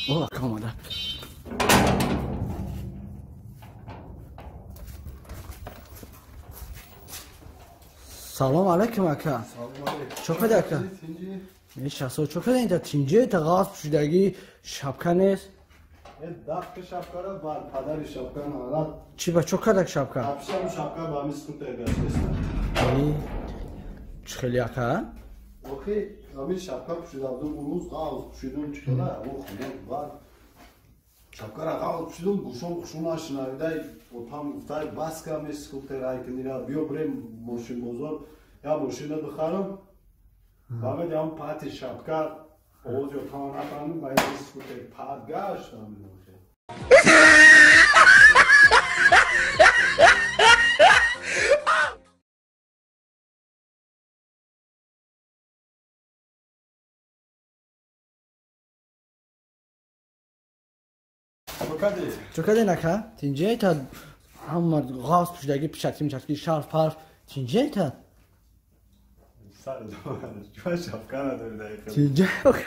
او اکا آمده. سلام علیکم اکا. چوکه اکا؟ شخصا چوکه اینجا تینجه تغاز شدگی شبکه نیست؟ داخل شبکه را بر پدر شبکه نهاد. چی با چوکه دک شبکه؟ افشام شبکه با میسکوت گشت. خیلی اکا؟ اوکی، همین شبکه پشت دادم روز غاز پشتم چیکاره؟ او خونه بار شبکه را غاز پشتم گوشم آشنایده و تام گفتای باز که میسکوت رای کنیرا بیو بریم ماشین بزرگ یا ماشین بخرم. بعد هم پات شبکه اوج و تام آتام باید میسکوت پات گشت همین. چوکه نکه؟ تینجه تا هم غاز پشتگی پیشکی شرف پرف تینجه تا؟ سر دوانش چون شبکه نداری دقیقه تینجه اوکه.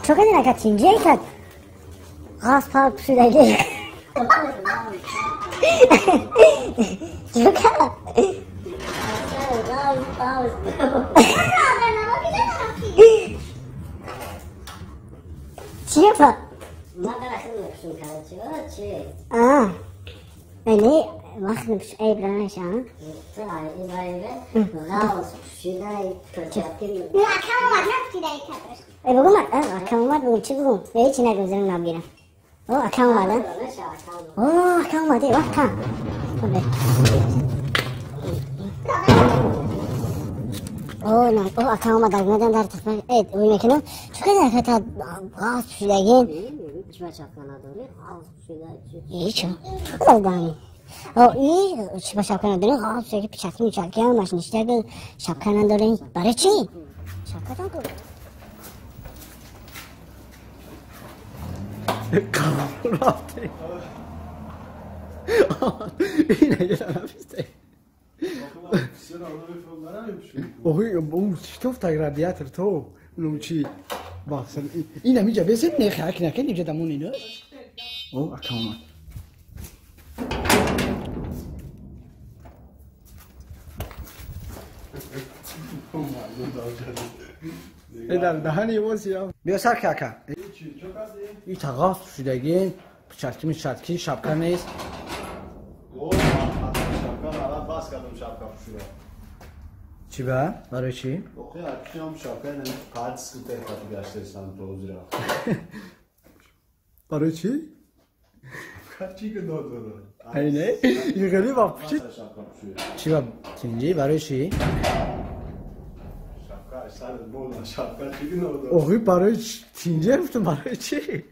چوکه نکه تینجه تا غاز پرف پشتگی چوکه چیه پا؟ اینه وقت نبش ای برانش ها؟ ای بگو اکم اومد بگو چی بگو؟ ای چی نگو زنم نبگیرم او اکم اومده؟ او اکم اومده وقت او نه او اکم اومد در گمدن در تفر اید اوی میکنم چکه در که تا غاز پشیدگین چی بچه کنه داری؟ غاز پشیدگین ای چه؟ چکه دانی؟ او ای چی با شبکه نداری؟ غاز پشیدگی پیچکی میچکی هم ماشنیشتر به شبکه نداری؟ برای چی؟ شبکه نداری؟ کامراته اینه یه نفسته اوه اون شتوف تا رادیاتر تو نوچی باصل اینه میجا بزن نخک نکن اینجا دمون اینو او اکا اومد ایدر دهنی بوسی هم بیا سر که اکا این تغاز شدگین چرکی شبکه نیست باز کردم شبکه پوشیده. چی با؟ برای چی؟ اوکی، اکنون شبکه نمی پاد سکوته کافی گشته استان توزی را. برای چی؟ چی که داد داد؟ اینه؟ این خیلی با پوشید؟ چی با تینجی؟ برای چی؟ شبکه سر بودا شبکه چی که داد داد؟ اوه برای تینجی گفتم برای چی؟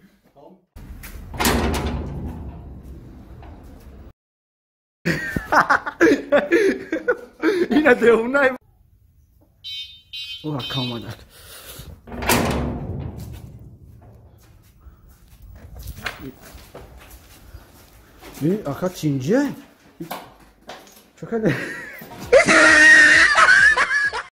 اینه دیونه اوه اکا آمدد این اکا تینجی چکه ده